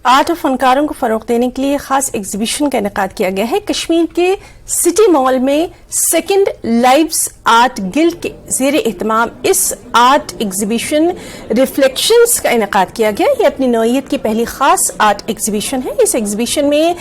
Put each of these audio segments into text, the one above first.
Art और फनकारों को फरोग देने के लिए खास एग्जीबिशन का इनेकाद किया गया है। कश्मीर के सिटी मॉल में सेकंड लाइव्स आर्ट गिल्ड के जेर एहतमाम इस आर्ट एग्जीबिशन रिफ्लेक्शंस का इनेकाद किया गया। ये अपनी नौइयत की पहली खास आर्ट एग्जीबिशन है। इस एग्जीबिशन में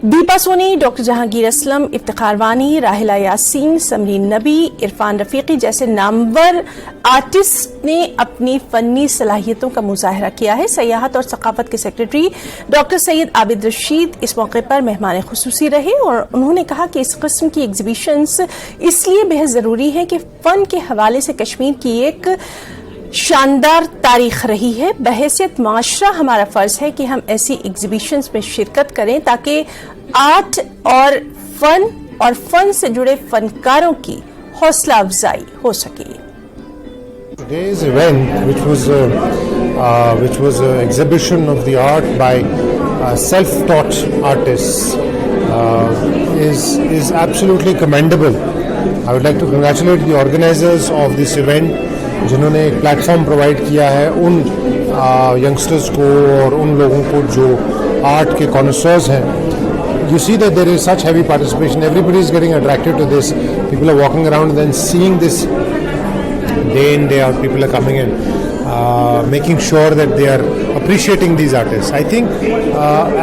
दीपा सोनी, डॉक्टर जहांगीर असलम, इफ्तिखार वानी, राहिला यासीन, समरीन नबी, इरफान रफीकी जैसे नामवर आर्टिस्ट ने अपनी फनी सलाहियतों का मुजाहरा किया है। सयाहत और सकाफत के सेक्रेटरी डॉक्टर सैयद आबिद रशीद इस मौके पर मेहमान खुसूसी रहे और उन्होंने कहा कि इस किस्म की एग्जीबिशंस इसलिए बेहद जरूरी है कि फन के हवाले से कश्मीर की एक शानदार तारीख रही है। बहैसियत माशरा हमारा फर्ज है कि हम ऐसी एग्जीबिशंस में शिरकत करें ताकि आर्ट और फन से जुड़े फनकारों की हौसला अफजाई हो सके। Today's event, which was an exhibition of the art by self-taught artists, is absolutely commendable. I would like to congratulate the organizers of this event, जिन्होंने एक प्लेटफॉर्म प्रोवाइड किया है उन यंगस्टर्स को और उन लोगों को जो आर्ट के कॉन्सर्स हैं. You see that there is such heavy participation. Everybody is getting attracted to this. People are walking around and then seeing this day in, day out. People are coming in, making sure that they are appreciating these artists. I think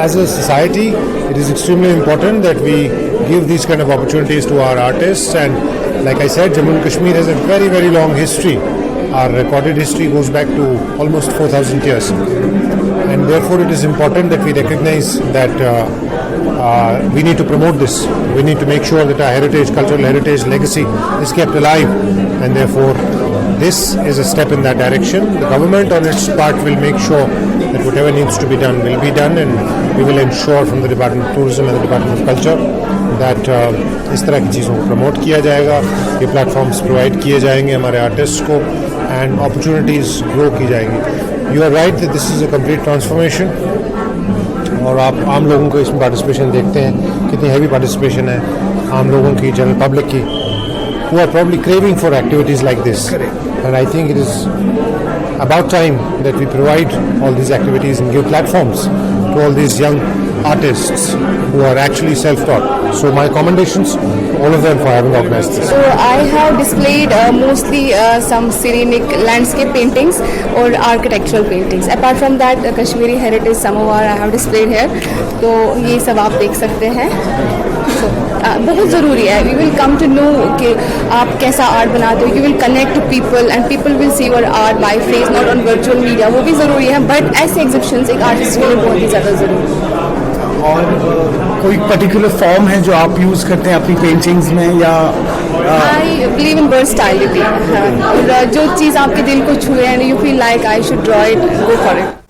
as a society, it is extremely important that we give these kind of opportunities to our artists. And like I said, Jammu and Kashmir has a very, very long history. Our recorded history goes back to almost 4,000 years. And therefore, it is important that we recognize that we need to promote this. We need to make sure that our heritage, cultural heritage, legacy is kept alive. And therefore, this is a step in that direction. The government on its part will make sure that whatever needs to be done will be done, and we will ensure from the Department of Tourism and the Department of Culture that इस तरह की चीज़ों को promote किया जाएगा. ये platforms provide किए जाएंगे हमारे आर्टिस्ट को एंड अपॉर्चुनिटीज़ ग्रो की जाएंगी. You are right that this is a complete transformation. और आप आम लोगों को इसमें पार्टिसिपेशन देखते हैं, कितनी हैवी पार्टिसिपेशन है आम लोगों की, जनरल पब्लिक की, who are probably craving for activities like this. Correct. And I think it is about time that we provide all these activities and give platforms to all these young artists who are actually self-taught. So my commendations to all of them for having organized this. So I have displayed mostly some scenic landscape paintings or architectural paintings. Apart from that, the Kashmiri heritage samovar I have displayed here. तो ये सब आप देख सकते हैं. बहुत ज़रूरी है. We will come to know कि आप कैसा आर्ट बनाते हो. You will connect to people and people will see your art by face, not on virtual media. वो भी ज़रूरी है, बट ऐसे एग्जिबिशंस एक आर्टिस्ट के लिए बहुत ही ज़्यादा ज़रूरी है. और कोई पर्टिकुलर फॉर्म है जो आप यूज़ करते हैं अपनी पेंटिंग्स में, या आई बिलीव इन वर्सटाइलिटी. और जो चीज़ आपके दिल को छुए and you feel like I should draw it, go for it.